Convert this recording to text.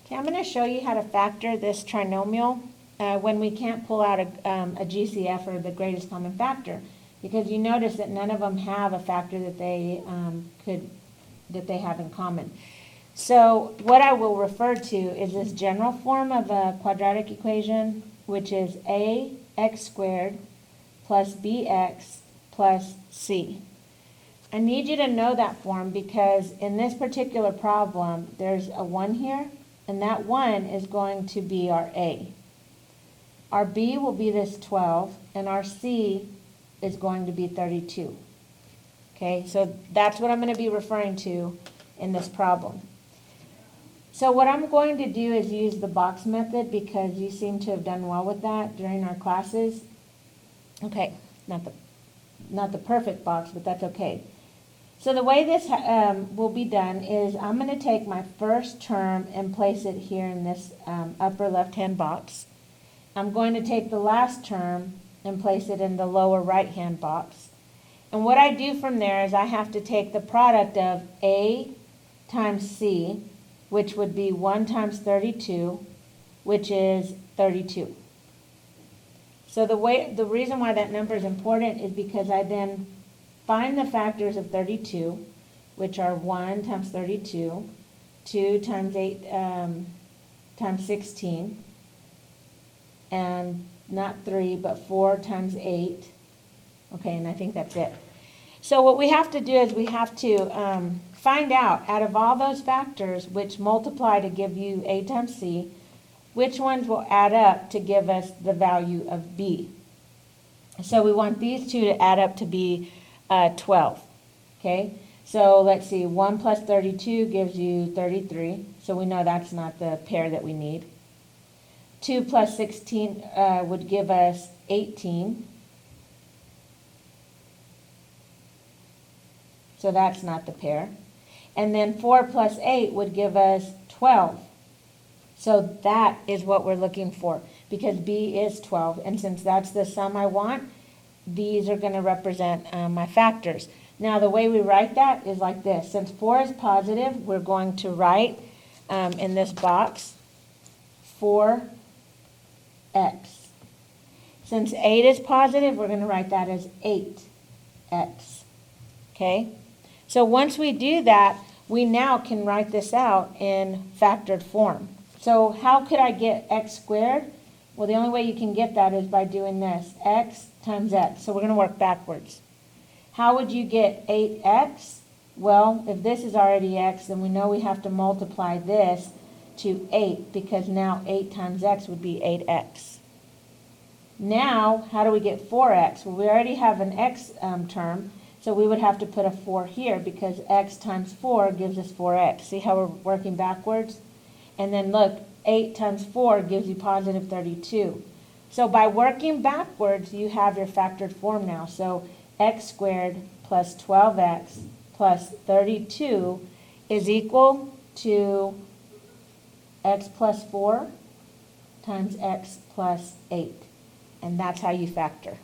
Okay, I'm going to show you how to factor this trinomial when we can't pull out a GCF, or the greatest common factor, because you notice that none of them have a factor that they have in common. So what I will refer to is this general form of a quadratic equation, which is ax squared plus bx plus c. I need you to know that form because in this particular problem, there's a 1 here, and that 1 is going to be our a. Our b will be this 12, and our c is going to be 32. Okay, so that's what I'm going to be referring to in this problem. So what I'm going to do is use the box method because you seem to have done well with that during our classes. Okay, not the perfect box, but that's okay. So the way this will be done is I'm going to take my first term and place it here in this upper left-hand box. I'm going to take the last term and place it in the lower right-hand box. And what I do from there is I have to take the product of a times c, which would be 1 times 32, which is 32. So the reason why that number is important is because I then find the factors of 32, which are 1 times 32, 2 times 8 times 16, and not 3, but 4 times 8. Okay, and I think that's it. So what we have to do is we have to find out of all those factors which multiply to give you a times c, which ones will add up to give us the value of b. So we want these two to add up to be 12. Okay, so let's see, 1 plus 32 gives you 33, so we know that's not the pair that we need. 2 plus 16 would give us 18. So that's not the pair. And then 4 plus 8 would give us 12. So that is what we're looking for, because b is 12. And since that's the sum I want, these are going to represent my factors. Now the way we write that is like this. Since 4 is positive, we're going to write in this box 4x. Since 8 is positive, we're going to write that as 8x. Okay? So once we do that, we now can write this out in factored form. So how could I get x squared? Well, the only way you can get that is by doing this, x times x. So we're going to work backwards. How would you get 8x? Well, if this is already x, then we know we have to multiply this to 8, because now 8 times x would be 8x. Now, how do we get 4x? Well, we already have an x term, so we would have to put a 4 here, because x times 4 gives us 4x. See how we're working backwards? And then look, 8 times 4 gives you positive 32. So by working backwards, you have your factored form now. So x squared plus 12x plus 32 is equal to x plus 4 times x plus 8. And that's how you factor.